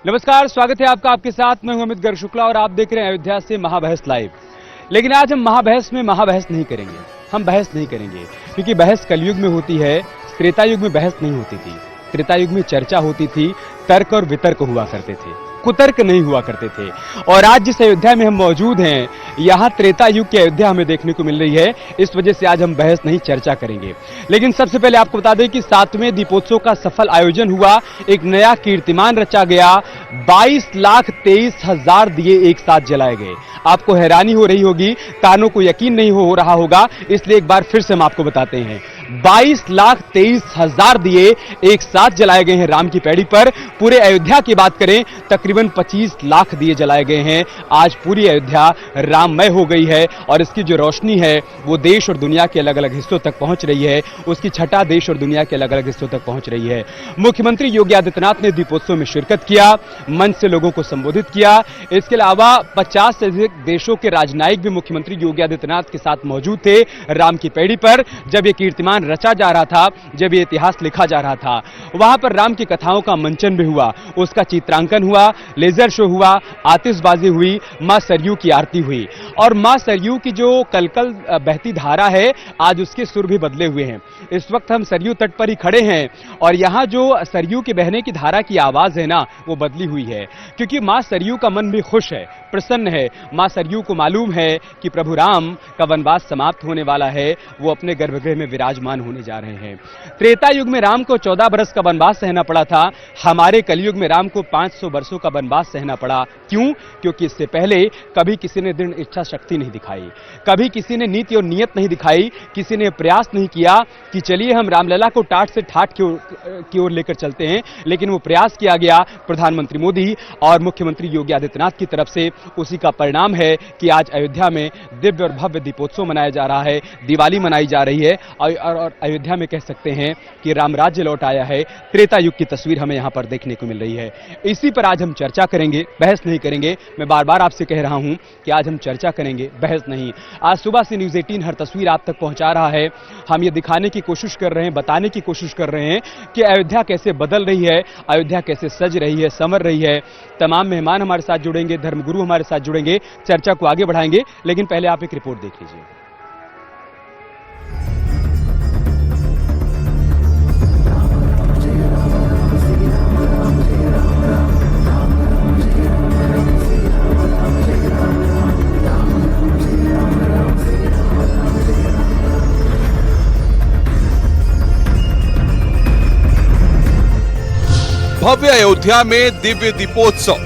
नमस्कार, स्वागत है आपका। आपके साथ मैं हूं अमित गर्ग शुक्ला और आप देख रहे हैं अयोध्या से महाबहस लाइव। लेकिन आज हम महाबहस में महाबहस नहीं करेंगे, हम बहस नहीं करेंगे, क्योंकि बहस कलयुग में होती है, त्रेता युग में बहस नहीं होती थी। त्रेता युग में चर्चा होती थी, तर्क और वितर्क हुआ करते थे, कुतर्क नहीं हुआ करते थे। और आज जिस अयोध्या में हम मौजूद हैं, यहाँ त्रेता युग की अयोध्या हमें देखने को मिल रही है। इस वजह से आज हम बहस नहीं चर्चा करेंगे। लेकिन सबसे पहले आपको बता दें कि 7वें दीपोत्सव का सफल आयोजन हुआ, एक नया कीर्तिमान रचा गया। 22,23,000 दिए एक साथ जलाए गए। आपको हैरानी हो रही होगी, कानों को यकीन नहीं हो रहा होगा, इसलिए एक बार फिर से हम आपको बताते हैं। 22,23,000 दिए एक साथ जलाए गए हैं राम की पैड़ी पर। पूरे अयोध्या की बात करें, तकरीबन 25 लाख दिए जलाए गए हैं। आज पूरी अयोध्या राममय हो गई है और इसकी जो रोशनी है वो देश और दुनिया के अलग अलग हिस्सों तक पहुंच रही है। उसकी छटा देश और दुनिया के अलग अलग हिस्सों तक पहुंच रही है। मुख्यमंत्री योगी आदित्यनाथ ने दीपोत्सव में शिरकत किया, मंच से लोगों को संबोधित किया। इसके अलावा 50 से अधिक देशों के राजनयिक भी मुख्यमंत्री योगी आदित्यनाथ के साथ मौजूद थे राम की पैड़ी पर। जब यह कीर्तिमान रचा जा रहा था, जब ये इतिहास लिखा जा रहा था, वहां पर राम की कथाओं का मंचन भी हुआ, उसका चित्रांकन हुआ, लेजर शो हुआ, आतिशबाजी हुई, मां सरयू की आरती हुई। और मां सरयू की जो कलकल बहती धारा है, आज उसके सुर भी बदले हुए हैं। इस वक्त हम सरयू तट पर ही खड़े हैं और यहां जो सरयू के बहने की धारा की आवाज है ना, वो बदली हुई है, क्योंकि मां सरयू का मन भी खुश है, प्रसन्न है। मां सरयू को मालूम है कि प्रभु राम का वनवास समाप्त होने वाला है, वो अपने गर्भगृह में विराजमान होने जा रहे हैं। त्रेता युग में राम को 14 बरस का वनवास सहना पड़ा था, हमारे कलयुग में राम को 500 वर्षों का वनवास सहना पड़ा। क्यों? क्योंकि इससे पहले कभी किसी ने दृढ़ इच्छा शक्ति नहीं दिखाई, कभी किसी ने नीति और नियत नहीं दिखाई, किसी ने प्रयास नहीं किया कि चलिए हम रामलला को टाट से ठाट की ओर लेकर चलते हैं। लेकिन वो प्रयास किया गया प्रधानमंत्री मोदी और मुख्यमंत्री योगी आदित्यनाथ की तरफ से। उसी का परिणाम है कि आज अयोध्या में दिव्य और भव्य दीपोत्सव मनाया जा रहा है, दिवाली मनाई जा रही है और अयोध्या में कह सकते हैं कि राम राज्य लौट आया है। त्रेता युग की तस्वीर हमें यहां पर देखने को मिल रही है। इसी पर आज हम चर्चा करेंगे, बहस नहीं करेंगे। मैं बार बार आपसे कह रहा हूं कि आज हम चर्चा करेंगे, बहस नहीं। आज सुबह से न्यूज़ 18 हर तस्वीर आप तक पहुंचा रहा है। हम ये दिखाने की कोशिश कर रहे हैं, बताने की कोशिश कर रहे हैं कि अयोध्या कैसे बदल रही है, अयोध्या कैसे सज रही है, संवर रही है। तमाम मेहमान हमारे साथ जुड़ेंगे, धर्मगुरु हमारे साथ जुड़ेंगे, चर्चा को आगे बढ़ाएंगे। लेकिन पहले आप एक रिपोर्ट देख लीजिए। भव्य अयोध्या में दिव्य दीपोत्सव।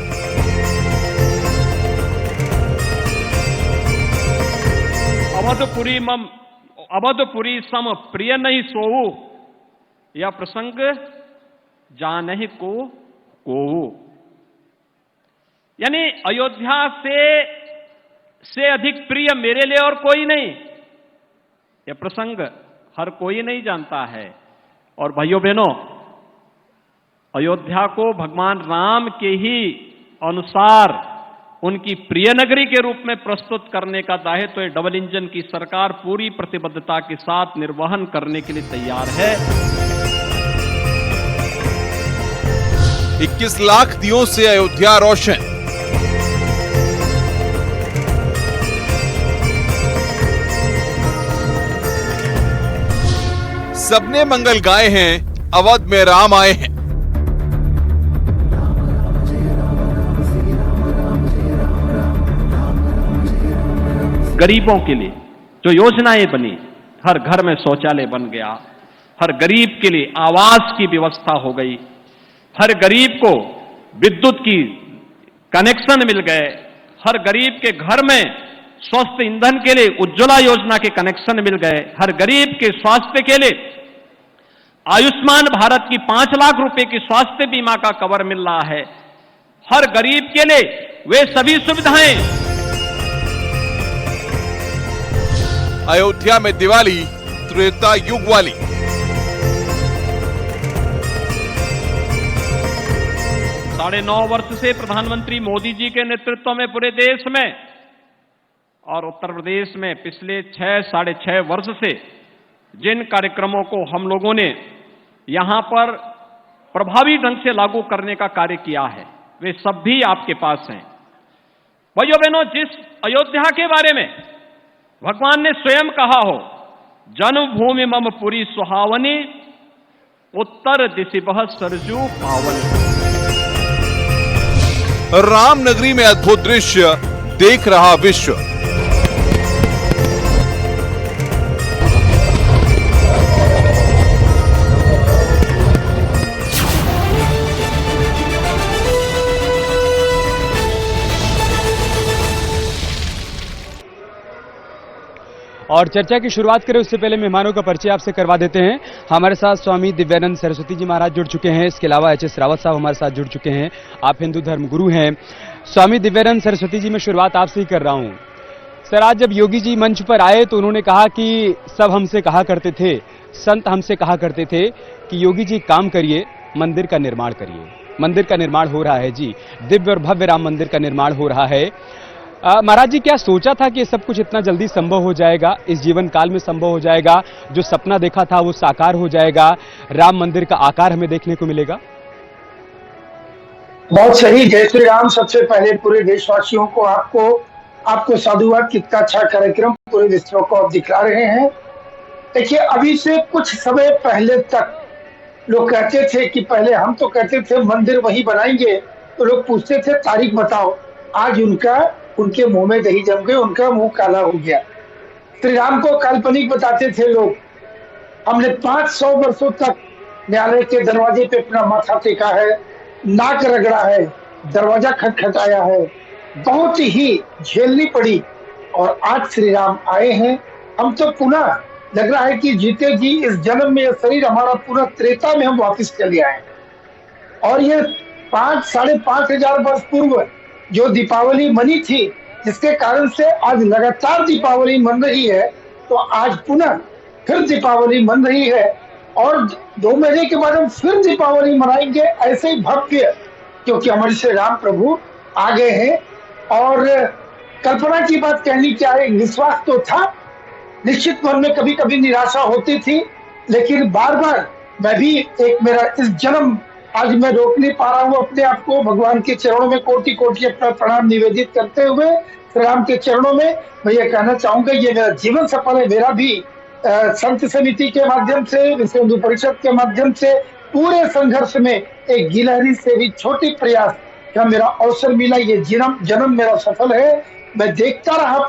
अवधपुरी सम प्रिय नहीं सोऊ, यह प्रसंग जानहि को। यानी अयोध्या से अधिक प्रिय मेरे लिए और कोई नहीं। यह प्रसंग हर कोई नहीं जानता है। और भाइयों बहनों, अयोध्या को भगवान राम के ही अनुसार उनकी प्रिय नगरी के रूप में प्रस्तुत करने का दायित्व तो डबल इंजन की सरकार पूरी प्रतिबद्धता के साथ निर्वहन करने के लिए तैयार है। 21 लाख दियों से अयोध्या रोशन। सबने मंगल गाए हैं, अवध में राम आए हैं। गरीबों के लिए जो योजनाएं बनी, हर घर में शौचालय बन गया, हर गरीब के लिए आवास की व्यवस्था हो गई, हर गरीब को विद्युत की कनेक्शन मिल गए, हर गरीब के घर में स्वस्थ ईंधन के लिए उज्ज्वला योजना के कनेक्शन मिल गए, हर गरीब के स्वास्थ्य के लिए आयुष्मान भारत की 5 लाख रुपए की स्वास्थ्य बीमा का कवर मिल रहा है। हर गरीब के लिए वे सभी सुविधाएं। अयोध्या में दिवाली त्रेता युग वाली। 9.5 वर्ष से प्रधानमंत्री मोदी जी के नेतृत्व में पूरे देश में और उत्तर प्रदेश में पिछले 6-6.5 वर्ष से जिन कार्यक्रमों को हम लोगों ने यहां पर प्रभावी ढंग से लागू करने का कार्य किया है, वे सब भी आपके पास हैं। भाइयों बहनों, जिस अयोध्या के बारे में भगवान ने स्वयं कहा हो, जन्मभूमि मम पुरी सुहावनी, उत्तर दिशि बह सरजू पावनी। राम नगरी में अद्भुत दृश्य देख रहा विश्व। और चर्चा की शुरुआत करें उससे पहले मेहमानों का परिचय आपसे करवा देते हैं। हमारे साथ स्वामी दिव्यानंद सरस्वती जी महाराज जुड़ चुके हैं। इसके अलावा एच.एस. रावत साहब हमारे साथ जुड़ चुके हैं। आप हिंदू धर्म गुरु हैं। स्वामी दिव्यानंद सरस्वती जी, मैं शुरुआत आपसे ही कर रहा हूं। सर, आज जब योगी जी मंच पर आए तो उन्होंने कहा कि सब हमसे कहा करते थे, संत हमसे कहा करते थे कि योगी जी काम करिए, मंदिर का निर्माण करिए। मंदिर का निर्माण हो रहा है जी, दिव्य और भव्य राम मंदिर का निर्माण हो रहा है। महाराज जी, क्या सोचा था कि ये सब कुछ इतना जल्दी संभव हो जाएगा, इस जीवन काल में संभव हो जाएगा, जो सपना देखा था वो साकार हो जाएगा, राम मंदिर का आकार हमें देखने को मिलेगा? बहुत सही। जय श्री राम। सबसे पहले पूरे देशवासियों को आपको साधुवाद। कितना अच्छा कार्यक्रम पूरे विश्व को आप दिखा रहे हैं। देखिए, अभी से कुछ समय पहले तक लोग कहते थे कि पहले हम तो कहते थे मंदिर वही बनाएंगे, तो लोग पूछते थे तारीख बताओ। आज उनके मुंह में दही जम गए, उनका मुंह काला हो गया। श्री राम को काल्पनिक बताते थे लोग। हमने 500 वर्षों तक न्यायालय के दरवाजे पे अपना माथा टेका है, नाक रगड़ा है, दरवाजा खटखटाया है, बहुत ही झेलनी पड़ी। और आज श्री राम आए हैं। हम तो पुनः लग रहा है कि जीते जी इस जन्म में यह शरीर हमारा पूरा त्रेता में हम वापस चले आए। और ये 5,500 वर्ष पूर्व जो दीपावली मनी थी, जिसके कारण से आज लगातार दीपावली मन रही है, तो आज पुनः फिर दीपावली मन रही है। और 2 महीने के बाद हम फिर दीपावली मनाएंगे ऐसे ही भव्य, क्योंकि हमारे श्री राम प्रभु आ गए हैं। और कल्पना की बात कहनी क्या है, विश्वास तो था, निश्चित मन में कभी कभी निराशा होती थी, लेकिन बार बार मैं भी मेरा इस जन्म आज मैं रोक नहीं पा रहा हूँ अपने आप को। भगवान के चरणों में कोटि कोटि अपना प्रणाम निवेदित करते हुए श्री राम के चरणों में मैं ये कहना चाहूंगा, ये मेरा जीवन सफल है। मेरा भी संत समिति के माध्यम से, विश्व हिंदू परिषद के माध्यम से पूरे संघर्ष में एक गिलहरी से भी छोटी प्रयास का मेरा अवसर मिला। ये जन्म मेरा सफल है। मैं देखता रहा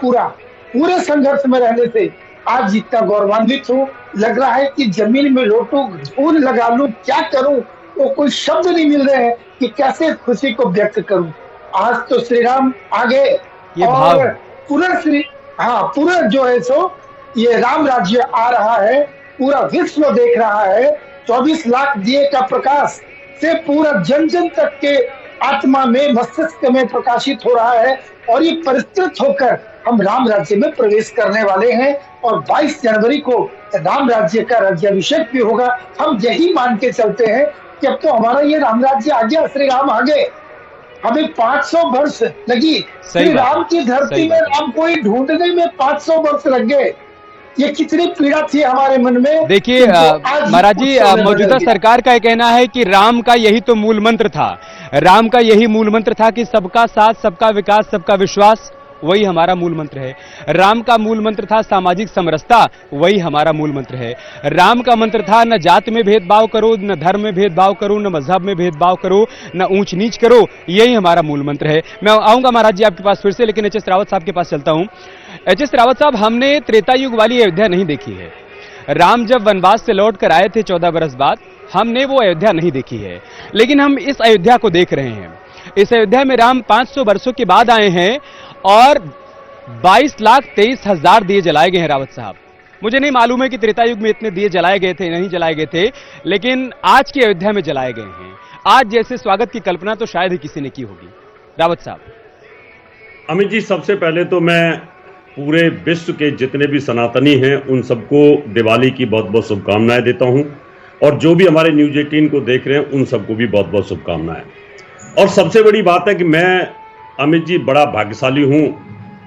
पूरे संघर्ष में रहने से आज जितना गौरवान्वित हूँ। लग रहा है कि जमीन में लोटू, धूल लगा लूं, क्या करूं, तो कोई शब्द नहीं मिल रहे हैं कि कैसे खुशी को व्यक्त करूं। आज तो श्री राम आ गए और पूरा जो है सो ये राम राज्य आ रहा है, पूरा विश्व देख रहा है। 24 लाख दिए का प्रकाश से पूरा जन जन तक के आत्मा में, मस्तिष्क में प्रकाशित हो रहा है। और ये परिष्कृत होकर हम राम राज्य में प्रवेश करने वाले हैं। और 22 जनवरी को राम राज्य का राज्याभिषेक भी होगा। हम यही मान के चलते हैं कि अब तो हमारा ये राम राज्य आ गया, श्री राम आ गए। हमें 500 वर्ष लगी श्री राम की धरती में राम को ही ढूंढने में 500 वर्ष लग गए। ये कितनी पीड़ा थी हमारे मन में। देखिए महाराज जी, मौजूदा सरकार का कहना है कि राम का यही तो मूल मंत्र था। राम का यही मूल मंत्र था कि सबका साथ, सबका विकास, सबका विश्वास, वही हमारा मूल मंत्र है। राम का मूल मंत्र था सामाजिक समरसता, वही हमारा मूल मंत्र है। राम का मंत्र था न जाति में भेदभाव करो, न धर्म में भेदभाव करो, न मजहब में भेदभाव करो, न ऊंच नीच करो, यही हमारा मूल मंत्र है। मैं आऊंगा महाराज जी आपके पास फिर से, लेकिन एच.एस. रावत साहब के पास चलता हूं। एच.एस. रावत साहब, हमने त्रेता युग वाली अयोध्या नहीं देखी है। राम जब वनवास से लौट कर आए थे 14 बरस बाद, हमने वो अयोध्या नहीं देखी है, लेकिन हम इस अयोध्या को देख रहे हैं। इस अयोध्या में राम 500 वर्षों के बाद आए हैं और 22,23,000 दिए जलाए गए हैं। रावत साहब, मुझे नहीं मालूम है कि त्रेता युग में इतने दिए जलाए गए थे, नहीं जलाए गए थे, लेकिन आज की अयोध्या में जलाए गए हैं। आज जैसे स्वागत की कल्पना तो शायद ही किसी ने की होगी। रावत साहब। अमित जी, सबसे पहले तो मैं पूरे विश्व के जितने भी सनातनी हैं उन सबको दिवाली की बहुत बहुत शुभकामनाएं देता हूं। और जो भी हमारे न्यूज 18 को देख रहे हैं उन सबको भी बहुत बहुत शुभकामनाएं। और सबसे बड़ी बात है कि मैं, अमित जी, बड़ा भाग्यशाली हूं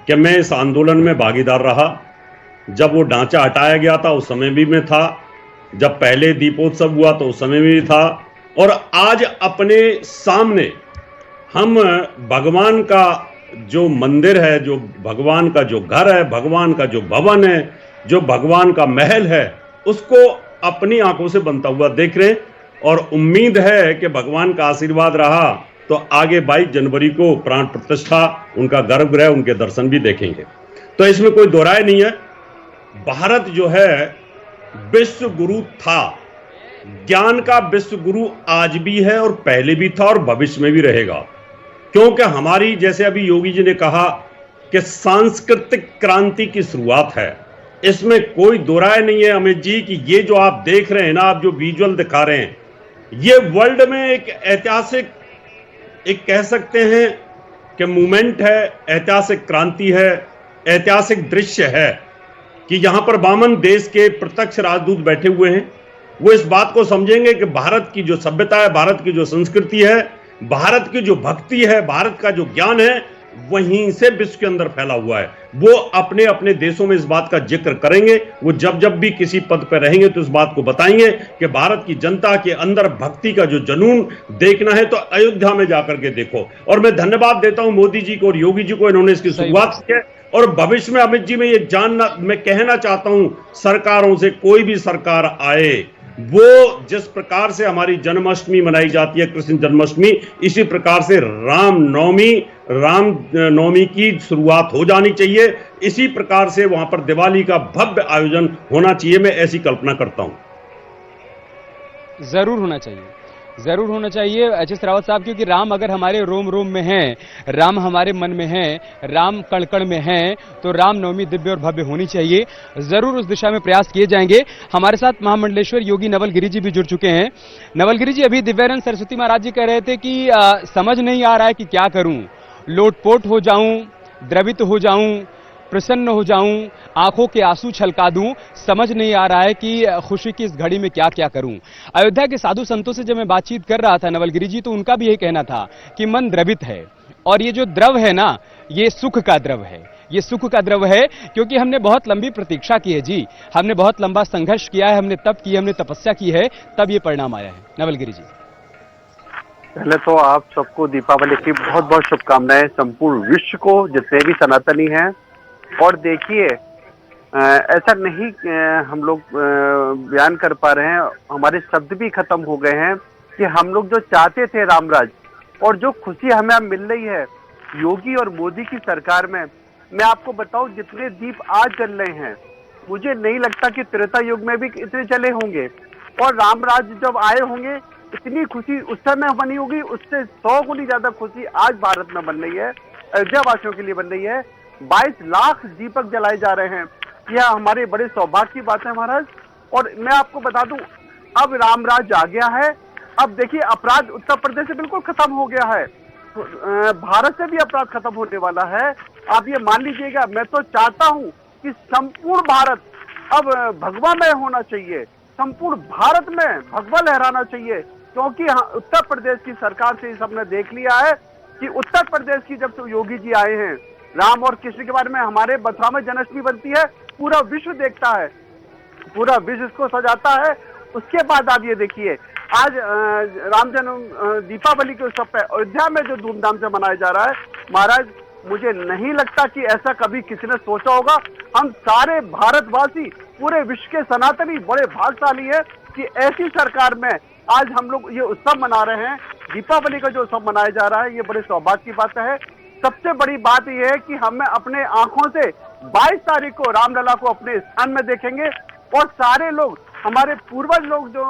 कि मैं इस आंदोलन में भागीदार रहा। जब वो ढांचा हटाया गया था उस समय भी मैं था, जब पहले दीपोत्सव हुआ तो उस समय भी था, और आज अपने सामने हम भगवान का जो मंदिर है, जो भगवान का जो घर है, भगवान का जो भवन है, जो भगवान का महल है, उसको अपनी आंखों से बनता हुआ देख रहे हैं। और उम्मीद है कि भगवान का आशीर्वाद रहा तो आगे 22 जनवरी को प्राण प्रतिष्ठा, उनका गर्भगृह, उनके दर्शन भी देखेंगे। तो इसमें कोई दो राय नहीं है। भारत जो है विश्व गुरु था, ज्ञान का विश्व गुरु आज भी है और पहले भी था और भविष्य में भी रहेगा। क्योंकि हमारी, जैसे अभी योगी जी ने कहा कि सांस्कृतिक क्रांति की शुरुआत है, इसमें कोई दो राय नहीं है अमित जी कि ये जो आप देख रहे हैं ना, आप जो विजुअल दिखा रहे हैं, ये वर्ल्ड में एक ऐतिहासिक, एक कह सकते हैं कि मूवमेंट है, ऐतिहासिक क्रांति है, ऐतिहासिक दृश्य है कि यहां पर बामन देश के प्रत्यक्ष राजदूत बैठे हुए हैं। वो इस बात को समझेंगे कि भारत की जो सभ्यता है, भारत की जो संस्कृति है, भारत की जो भक्ति है, भारत का जो ज्ञान है, वहीं से विश्व के अंदर फैला हुआ है। वो अपने अपने देशों में इस बात का जिक्र करेंगे। वो जब जब भी किसी पद पर रहेंगे तो इस बात को बताएंगे कि भारत की जनता के अंदर भक्ति का जो जुनून देखना है तो अयोध्या में जाकर के देखो। और मैं धन्यवाद देता हूं मोदी जी को और योगी जी को, इन्होंने इसकी शुरुआत की है। और भविष्य में अमित जी, मैं कहना चाहता हूं, सरकारों से कोई भी सरकार आए, वो जिस प्रकार से हमारी जन्माष्टमी मनाई जाती है, कृष्ण जन्माष्टमी, इसी प्रकार से राम नवमी की शुरुआत हो जानी चाहिए। इसी प्रकार से वहां पर दिवाली का भव्य आयोजन होना चाहिए। मैं ऐसी कल्पना करता हूं। जरूर होना चाहिए, जरूर होना चाहिए एच.एस. रावत साहब, क्योंकि राम अगर हमारे रोम रोम में है, राम हमारे मन में है, राम कण कण में है, तो रामनवमी दिव्य और भव्य होनी चाहिए। जरूर उस दिशा में प्रयास किए जाएंगे। हमारे साथ महामंडलेश्वर योगी नवलगिरी जी भी जुड़ चुके हैं। नवलगिरी जी, अभी दिव्यानंद सरस्वती महाराज जी कह रहे थे कि समझ नहीं आ रहा है कि क्या करूं, लोटपोट हो जाऊं, द्रवित हो जाऊं, प्रसन्न हो जाऊं, आंखों के आंसू छलका दूं, समझ नहीं आ रहा है कि खुशी की इस घड़ी में क्या क्या करूं। अयोध्या के साधु संतों से जब मैं बातचीत कर रहा था नवलगिरी जी, तो उनका भी यही कहना था कि मन द्रवित है, और ये जो द्रव है ना, ये सुख का द्रव है, ये सुख का द्रव है, क्योंकि हमने बहुत लंबी प्रतीक्षा की है जी, हमने बहुत लंबा संघर्ष किया है, हमने तप की, हमने तपस्या की है, तब ये परिणाम आया है। नवलगिरी जी, पहले तो आप सबको दीपावली की बहुत बहुत शुभकामनाएं, संपूर्ण विश्व को, जितने भी सनातनी हैं। और देखिए, ऐसा नहीं हम लोग बयान कर पा रहे हैं, हमारे शब्द भी खत्म हो गए हैं कि हम लोग जो चाहते थे रामराज, और जो खुशी हमें अब मिल रही है योगी और मोदी की सरकार में, मैं आपको बताऊं, जितने दीप आज जल रहे हैं, मुझे नहीं लगता कि त्रेता युग में भी इतने जले होंगे। और रामराज जब आए होंगे, इतनी खुशी उस समय बनी होगी, उससे 100 गुनी ज्यादा खुशी आज भारत में बन रही है, अयोध्या वासियों के लिए बन रही है। 22 लाख दीपक जलाए जा रहे हैं, यह हमारे बड़े सौभाग्य की बात है महाराज। और मैं आपको बता दूं, अब रामराज आ गया है। अब देखिए, अपराध उत्तर प्रदेश से बिल्कुल खत्म हो गया है, भारत से भी अपराध खत्म होने वाला है। आप ये मान लीजिएगा, मैं तो चाहता हूं कि संपूर्ण भारत अब भगवामय होना चाहिए, संपूर्ण भारत में भगवा लहराना चाहिए, क्योंकि उत्तर प्रदेश की सरकार से सबने देख लिया है कि उत्तर प्रदेश की जब योगी जी आए हैं, राम और कृष्ण के बारे में हमारे मथुरा में जन्माष्टमी बनती है, पूरा विश्व देखता है, पूरा विश्व इसको सजाता है। उसके बाद आप ये देखिए, आज राम जन्म दीपावली के उत्सव पे अयोध्या में जो धूमधाम से मनाया जा रहा है, महाराज मुझे नहीं लगता कि ऐसा कभी किसी ने सोचा होगा। हम सारे भारतवासी, पूरे विश्व के सनातनी बड़े भाग्यशाली है कि ऐसी सरकार में आज हम लोग ये उत्सव मना रहे हैं। दीपावली का जो उत्सव मनाया जा रहा है, ये बड़े सौभाग्य की बात है। सबसे बड़ी बात यह है कि हमें अपने आंखों से 22 तारीख को रामलला को अपने स्थान में देखेंगे, और सारे लोग, हमारे पूर्वज लोग जो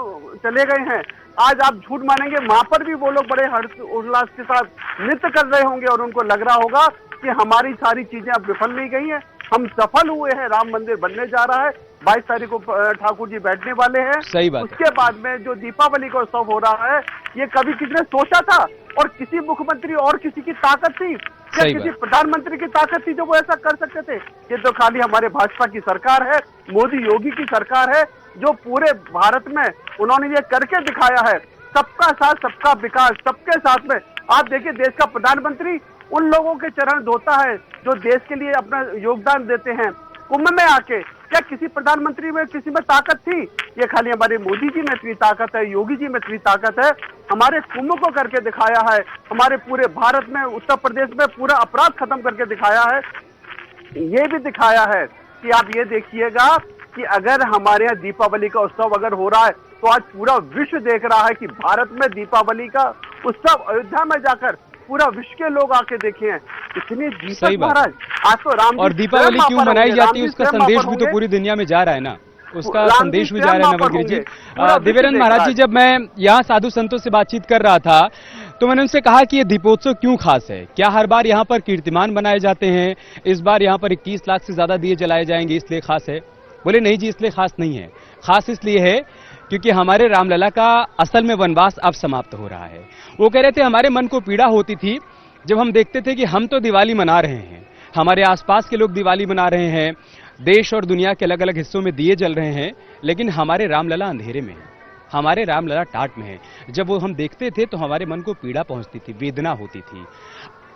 चले गए हैं, आज आप झूठ मानेंगे, वहां पर भी वो लोग बड़े हर्ष उल्लास के साथ नृत्य कर रहे होंगे, और उनको लग रहा होगा कि हमारी सारी चीजें अब विफल नहीं गई हैं, हम सफल हुए हैं, राम मंदिर बनने जा रहा है, 22 तारीख को ठाकुर जी बैठने वाले हैं। सही बात। उसके बाद में जो दीपावली का उत्सव हो रहा है, ये कभी किसी ने सोचा था? और किसी मुख्यमंत्री और किसी की ताकत थी या किसी प्रधानमंत्री की ताकत थी जो वो ऐसा कर सकते थे? ये तो खाली हमारे भाजपा की सरकार है, मोदी योगी की सरकार है, जो पूरे भारत में उन्होंने ये करके दिखाया है। सबका साथ, सबका विकास, सबके साथ में। आप देखिए, देश का प्रधानमंत्री उन लोगों के चरण धोता है जो देश के लिए अपना योगदान देते हैं। कुंभ में आके क्या किसी प्रधानमंत्री में किसी में ताकत थी? ये खाली हमारे मोदी जी में इतनी ताकत है, योगी जी में इतनी ताकत है, हमारे कुंभ को करके दिखाया है, हमारे पूरे भारत में, उत्तर प्रदेश में पूरा अपराध खत्म करके दिखाया है। ये भी दिखाया है कि आप ये देखिएगा कि अगर हमारे यहाँ दीपावली का उत्सव अगर हो रहा है तो आज पूरा विश्व देख रहा है कि भारत में दीपावली का उत्सव अयोध्या में जाकर पूरा विश्व के लोग आके देखे हैं। इतनी दीपक महाराज आज तो राम और दीपावली क्यों मनाई जाती है उसका संदेश भी तो पूरी दुनिया में जा रहा है ना, उसका संदेश भी जा रहा है नवलगिरी जी। दिव्यानंद महाराज जी, जब मैं यहाँ साधु संतों से बातचीत कर रहा था तो मैंने उनसे कहा कि ये दीपोत्सव क्यों खास है, क्या हर बार यहाँ पर कीर्तिमान बनाए जाते हैं, इस बार यहाँ पर 21 लाख से ज्यादा दिए जलाए जाएंगे इसलिए खास है? बोले नहीं जी, इसलिए खास नहीं है, खास इसलिए है क्योंकि हमारे रामलला का असल में वनवास अब समाप्त हो रहा है। वो कह रहे थे हमारे मन को पीड़ा होती थी जब हम देखते थे कि हम तो दिवाली मना रहे हैं, हमारे आसपास के लोग दिवाली मना रहे हैं, देश और दुनिया के अलग अलग हिस्सों में दिए जल रहे हैं, लेकिन हमारे रामलला अंधेरे में है, हमारे रामलला टाट में है। जब वो हम देखते थे तो हमारे मन को पीड़ा पहुंचती थी, वेदना होती थी।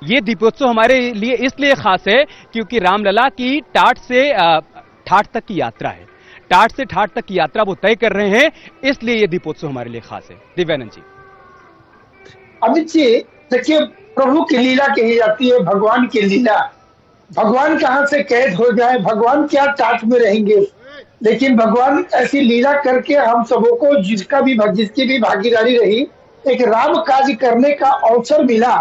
ये दीपोत्सव हमारे लिए इसलिए खास है क्योंकि रामलला की टाट से ठाठ तक की यात्रा है, टाट से ठाठ तक की यात्रा वो तय कर रहे हैं, इसलिए ये दीपोत्सव हमारे लिए खास है। दिव्यानंद जी। अमित जी, देखिए, प्रभु की लीला कही जाती है, भगवान की लीला। भगवान कहां से कैद हो जाए, भगवान क्या टाट में रहेंगे, लेकिन भगवान ऐसी लीला करके हम सबों को जिसकी भी भागीदारी रही, एक राम काज करने का अवसर मिला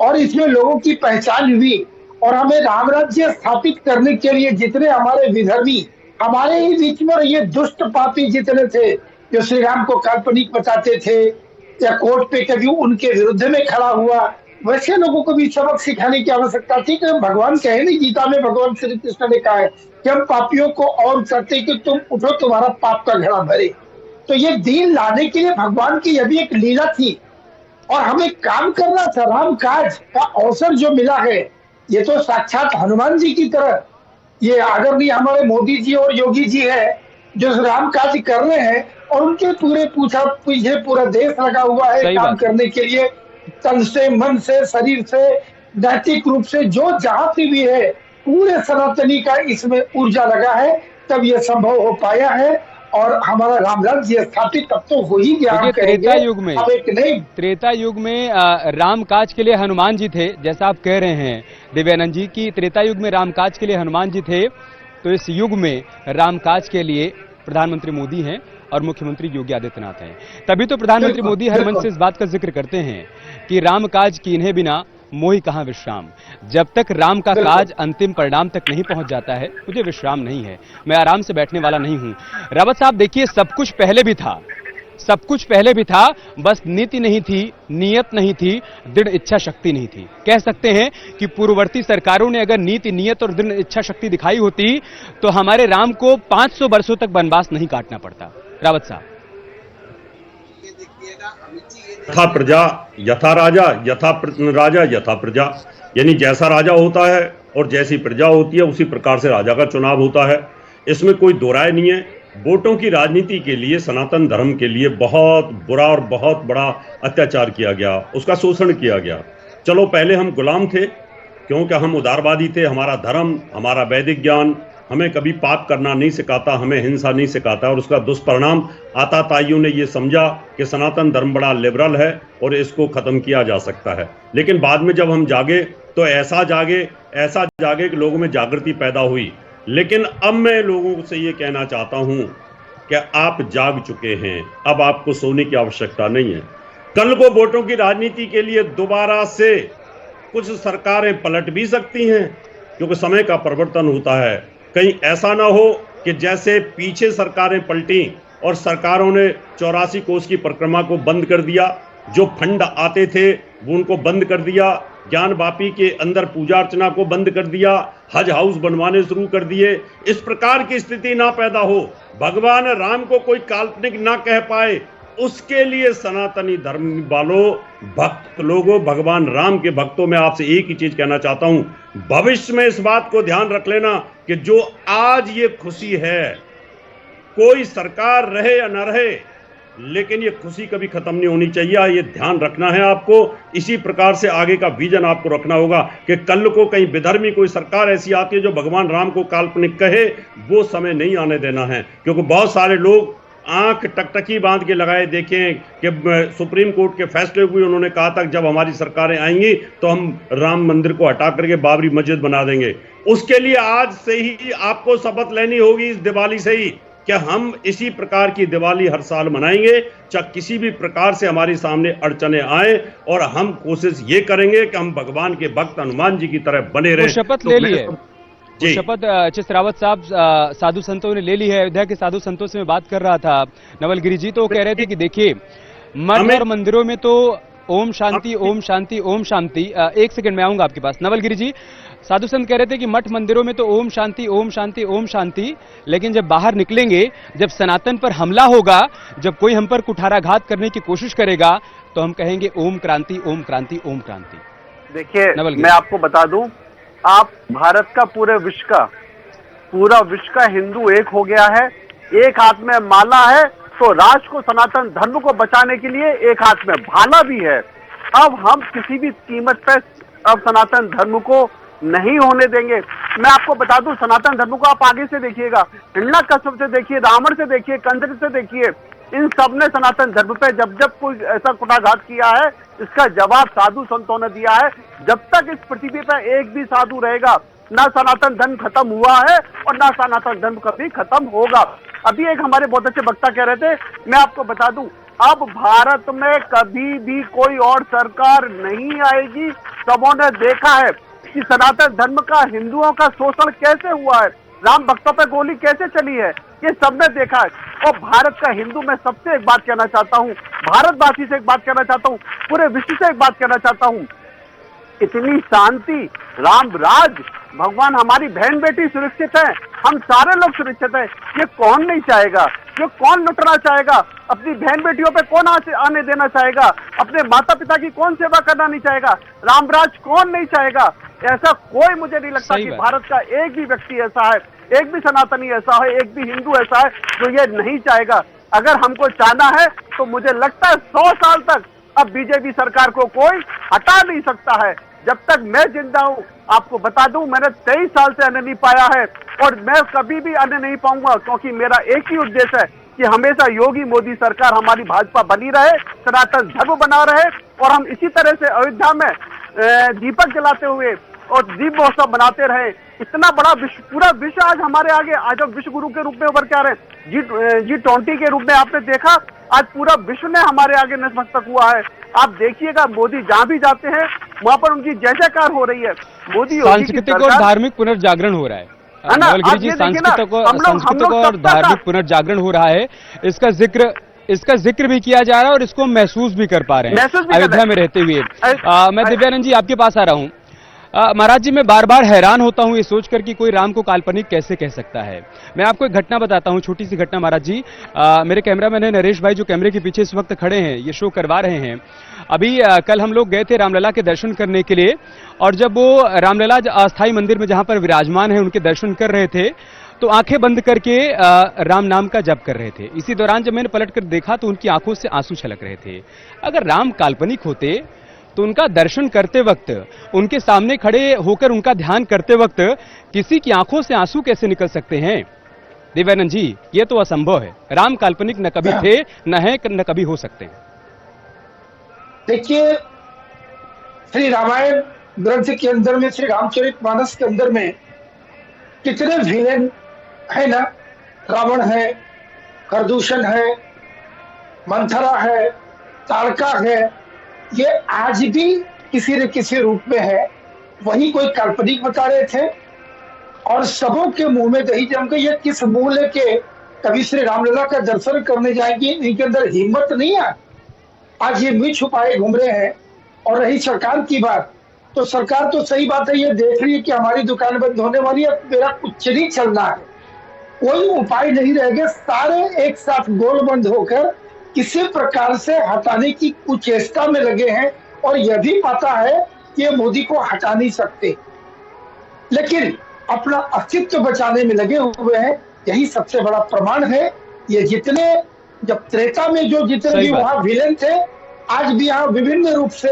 और इसमें लोगों की पहचान हुई और हमें राम राज्य स्थापित करने के लिए जितने हमारे विधर्मी हमारे ही बीच में ये दुष्ट पापी जितने थे जो श्री राम को काल्पनिक बताते थे या कोर्ट पे कभी उनके विरुद्ध में खड़ा हुआ, वैसे लोगों को भी सबक सिखाने की आवश्यकता थी। कि भगवान कहे नहीं, गीता में भगवान श्री कृष्ण ने कहा है कि हम पापियों को और करते कि तुम उठो, तुम्हारा पाप का घड़ा भरे। तो ये दीन लाने के लिए भगवान की यह भी एक लीला थी और हमें काम करना था। राम काज का अवसर जो मिला है, ये तो साक्षात हनुमान जी की तरह ये आदरणीय हमारे मोदी जी और योगी जी है जो राम काज कर रहे हैं और उनके पूरे पीछे पूरा देश लगा हुआ है काम करने के लिए, तन से, मन से, शरीर से, नैतिक रूप से, जो जहां से भी है पूरे सनातनी का इसमें ऊर्जा लगा है, तब यह संभव हो पाया है और हमारा राम राज्य स्थापित तब तो हो ही गया। त्रेता युग में राम काज के लिए हनुमान जी थे, जैसा आप कह रहे हैं दिव्यानंद जी की त्रेता युग में राम काज के लिए हनुमान जी थे, तो इस युग में राम काज के लिए प्रधानमंत्री मोदी हैं और मुख्यमंत्री योगी आदित्यनाथ हैं। तभी तो प्रधानमंत्री मोदी हर मंच से इस बात का जिक्र करते हैं कि राम काज कीन्हे बिना मोहि कहां विश्राम। जब तक राम का काज अंतिम परिणाम तक नहीं पहुंच जाता है, मुझे विश्राम नहीं है, मैं आराम से बैठने वाला नहीं हूं। रावत साहब देखिए, सब कुछ पहले भी था, सब कुछ पहले भी था, बस नीति नहीं थी, नियत नहीं थी, दृढ़ इच्छा शक्ति नहीं थी। कह सकते हैं कि पूर्ववर्ती सरकारों ने अगर नीति, नियत और दृढ़ इच्छा शक्ति दिखाई होती तो हमारे राम को 500 वर्षों तक वनवास नहीं काटना पड़ता। रावत साहब। यथा प्रजा यथा राजा, यथा राजा यथा प्रजा, यानी जैसा राजा होता है और जैसी प्रजा होती है उसी प्रकार से राजा का चुनाव होता है। इसमें कोई दो राय नहीं है। वोटों की राजनीति के लिए, सनातन धर्म के लिए बहुत बुरा और बहुत बड़ा अत्याचार किया गया, उसका शोषण किया गया। चलो पहले हम गुलाम थे क्योंकि हम उदारवादी थे, हमारा धर्म, हमारा वैदिक ज्ञान हमें कभी पाप करना नहीं सिखाता, हमें हिंसा नहीं सिखाता और उसका दुष्परिणाम आताताइयों ने ये समझा कि सनातन धर्म बड़ा लिबरल है और इसको खत्म किया जा सकता है। लेकिन बाद में जब हम जागे तो ऐसा जागे कि लोगों में जागृति पैदा हुई। लेकिन अब मैं लोगों से ये कहना चाहता हूं कि आप जाग चुके हैं, अब आपको सोने की आवश्यकता नहीं है। कल को वोटों की राजनीति के लिए दोबारा से कुछ सरकारें पलट भी सकती हैं क्योंकि समय का परिवर्तन होता है। कहीं ऐसा ना हो कि जैसे पीछे सरकारें पलटी और सरकारों ने 84 कोस की परिक्रमा को बंद कर दिया, जो फंड आते थे वो उनको बंद कर दिया, ज्ञान वापी के अंदर पूजा अर्चना को बंद कर दिया, हज हाउस बनवाने शुरू कर दिए। इस प्रकार की स्थिति ना पैदा हो, भगवान राम को कोई काल्पनिक ना कह पाए, उसके लिए सनातनी धर्म वालों, भक्त लोगों, भगवान राम के भक्तों में आपसे एक ही चीज कहना चाहता हूं, भविष्य में इस बात को ध्यान रख लेना कि जो आज ये खुशी है, कोई सरकार रहे या न रहे, लेकिन ये खुशी कभी खत्म नहीं होनी चाहिए। ये ध्यान रखना है आपको। इसी प्रकार से आगे का विजन आपको रखना होगा कि कल को कहीं विधर्मी कोई सरकार ऐसी आती है जो भगवान राम को काल्पनिक कहे, वो समय नहीं आने देना है। क्योंकि बहुत सारे लोग आंख टकटकी बांध के लगाए देखें कि सुप्रीम कोर्ट के फैसले को भी उन्होंने कहा था जब हमारी सरकारें आएंगी तो हम राम मंदिर को हटा करके बाबरी मस्जिद बना देंगे। उसके लिए आज से ही आपको शपथ लेनी होगी, इस दिवाली से ही, कि हम इसी प्रकार की दिवाली हर साल मनाएंगे, चाहे किसी भी प्रकार से हमारे सामने अड़चने आए, और हम कोशिश ये करेंगे कि हम भगवान के भक्त हनुमान जी की तरह बने रहें। शपथ ले ली है, शपथ चिस रावत साहब साधु संतों ने ले ली है। अयोध्या के साधु संतों से मैं बात कर रहा था, नवलगिरी जी, तो कह रहे थे कि देखिए मठ और मंदिरों में तो ओम शांति ओम शांति ओम शांति। एक सेकंड में आऊंगा आपके पास। नवलगिरी जी, साधु संत कह रहे थे कि मठ मंदिरों में तो ओम शांति ओम शांति ओम शांति, लेकिन जब बाहर निकलेंगे, जब सनातन पर हमला होगा, जब कोई हम पर कुठाराघात करने की कोशिश करेगा, तो हम कहेंगे ओम क्रांति ओम क्रांति ओम क्रांति। देखिए, मैं आपको बता दूं, आप भारत का पूरा विश्व का हिंदू एक हो गया है। एक हाथ में माला है तो राष्ट्र को, सनातन धर्म को बचाने के लिए एक हाथ में भाला भी है। अब हम किसी भी कीमत पर अब सनातन धर्म को नहीं होने देंगे। मैं आपको बता दूं, सनातन धर्म को आप आगे से देखिएगा, हिरण्यकश्यप से देखिए, रावण से देखिए, कंस से देखिए, इन सब ने सनातन धर्म पे जब जब कोई ऐसा कुठाघात किया है, इसका जवाब साधु संतों ने दिया है। जब तक इस पृथ्वी पर एक भी साधु रहेगा, ना सनातन धर्म खत्म हुआ है और ना सनातन धर्म कभी खत्म होगा। अभी एक हमारे बहुत अच्छे वक्ता कह रहे थे, मैं आपको बता दूं, अब भारत में कभी भी कोई और सरकार नहीं आएगी। सबों ने देखा है कि सनातन धर्म का, हिंदुओं का शोषण कैसे हुआ है, राम भक्तों पर गोली कैसे चली है, ये सबने देखा है। और भारत का हिंदू, मैं सबसे एक बात कहना चाहता हूँ, भारतवासी से एक बात कहना चाहता हूँ, पूरे विश्व से एक बात कहना चाहता हूँ, इतनी शांति, राम राज, भगवान, हमारी बहन बेटी सुरक्षित है, हम सारे लोग सुरक्षित हैं, ये कौन नहीं चाहेगा? ये कौन लुटना चाहेगा? अपनी बहन बेटियों पे कौन आने देना चाहेगा? अपने माता पिता की कौन सेवा करना नहीं चाहेगा? रामराज कौन नहीं चाहेगा? ऐसा कोई, मुझे नहीं लगता कि भारत का एक भी व्यक्ति ऐसा है, एक भी सनातनी ऐसा है, एक भी हिंदू ऐसा है जो ये नहीं चाहेगा। अगर हमको चाहना है तो मुझे लगता है 100 साल तक अब बीजेपी सरकार को कोई हटा नहीं सकता है। जब तक मैं जिंदा हूँ, आपको बता दूं, मैंने 23 साल से अन्न नहीं पाया है और मैं कभी भी अन्न नहीं पाऊंगा, क्योंकि मेरा एक ही उद्देश्य है कि हमेशा योगी मोदी सरकार, हमारी भाजपा बनी रहे, सनातन धर्म बना रहे, और हम इसी तरह से अयोध्या में दीपक जलाते हुए और दीप महोत्सव बनाते रहे। इतना बड़ा विश्व, पूरा विश्व आज हमारे आगे, आज हम विश्व गुरु के रूप में उभर के आ रहे हैं। G20 के रूप में आपने देखा, आज पूरा विश्व ने हमारे आगे नतमस्तक हुआ है। आप देखिएगा, मोदी जहां भी जाते हैं वहां पर उनकी जय जयकार हो रही है। मोदी सांस्कृतिक और धार्मिक पुनर्जागरण हो रहा है। नवलगिरी जी, सांस्कृतिक और धार्मिक पुनर्जागरण हो रहा है, इसका जिक्र भी किया जा रहा है और इसको महसूस भी कर पा रहे हैं अयोध्या में रहते हुए। मैं दिव्यानंद जी आपके पास आ रहा हूं। महाराज जी, मैं बार बार हैरान होता हूं ये सोचकर कि कोई राम को काल्पनिक कैसे कह सकता है। मैं आपको एक घटना बताता हूं, छोटी सी घटना महाराज जी। मेरे कैमरामैन है नरेश भाई, जो कैमरे के पीछे इस वक्त खड़े हैं, ये शो करवा रहे हैं। अभी कल हम लोग गए थे रामलला के दर्शन करने के लिए, और जब वो रामलला अस्थाई मंदिर में जहां पर विराजमान है उनके दर्शन कर रहे थे, तो आंखें बंद करके राम नाम का जप कर रहे थे। इसी दौरान जब मैंने पलट कर देखा तो उनकी आंखों से आंसू छलक रहे थे। अगर राम काल्पनिक होते तो उनका दर्शन करते वक्त, उनके सामने खड़े होकर उनका ध्यान करते वक्त किसी की आंखों से आंसू कैसे निकल सकते हैं? दिव्यानंद जी, ये तो असंभव है। राम काल्पनिक न कभी थे, न है, न कभी हो सकते हैं। देखिए, श्री रामायण ग्रंथ के अंदर में, श्री रामचरितमानस के अंदर में कितने विलेन है ना। रावण है, खरदूषण है, मंथरा है, तारका है, ये आज भी किसी न किसी रूप में है। वही कोई काल्पनिक बता रहे थे, और सबों के मुंह में दही जम के ये किस मुंह लेके कभी श्री रामलला का दर्शन करने जाएंगे, इनके अंदर हिम्मत नहीं है। आज ये मुंह छुपाए घूम रहे हैं। और रही सरकार की बात, तो सरकार तो सही बात है, ये देख रही है कि हमारी दुकान बंद होने वाली है, मेरा कुछ नहीं चलना है, कोई उपाय नहीं रहेगा, सारे एक साथ गोलबंद होकर किसी प्रकार से हटाने की कुचेष्टा में लगे हैं। और यह भी पता है कि ये मोदी को हटा नहीं सकते, लेकिन अपना अस्तित्व बचाने में लगे हुए हैं। यही सबसे बड़ा प्रमाण है। ये जितने जब त्रेता में जो जितने सही भी बात। वहां विलेन थे, आज भी यहाँ विभिन्न रूप से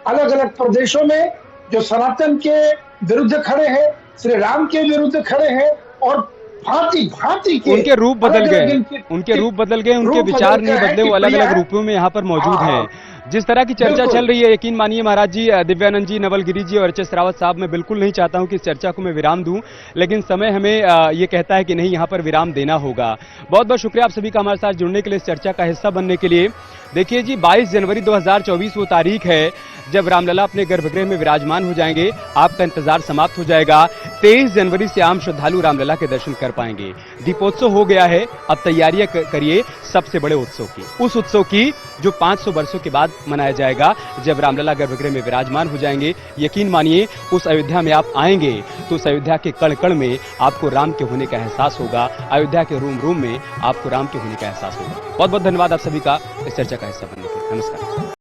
अलग अलग प्रदेशों में जो सनातन के विरुद्ध खड़े हैं, श्री राम के विरुद्ध खड़े हैं, और भांति भांति के उनके रूप बदल अलग-अलग गए, इनके- उनके रूप बदल गए, उनके रूप विचार बदल नहीं गए बदले, कि वो अलग प्रिया अलग है। रूपों में यहाँ पर मौजूद हाँ, हैं। जिस तरह की चर्चा बिल्कुल। चल रही है, यकीन मानिए महाराज जी, दिव्यानंद जी, नवलगिरी जी और एच.एस. रावत साहब, मैं बिल्कुल नहीं चाहता हूं कि इस चर्चा को मैं विराम दूं, लेकिन समय हमें ये कहता है कि नहीं, यहां पर विराम देना होगा। बहुत बहुत शुक्रिया आप सभी का हमारे साथ जुड़ने के लिए, इस चर्चा का हिस्सा बनने के लिए। देखिए जी, 22 जनवरी 2024 वो तारीख है जब रामलला अपने गर्भगृह में विराजमान हो जाएंगे। आपका इंतजार समाप्त हो जाएगा। 23 जनवरी से आम श्रद्धालु रामलला के दर्शन कर पाएंगे। दीपोत्सव हो गया है, अब तैयारियां करिए सबसे बड़े उत्सव की, उस उत्सव की जो 500 वर्षों के बाद मनाया जाएगा, जब रामलला गर्भगृह में विराजमान हो जाएंगे। यकीन मानिए, उस अयोध्या में आप आएंगे तो उस अयोध्या के कण कण में आपको राम के होने का एहसास होगा, अयोध्या के रूम रूम में आपको राम के होने का एहसास होगा। बहुत बहुत धन्यवाद आप सभी का इस चर्चा का हिस्सा बनने के लिए। नमस्कार।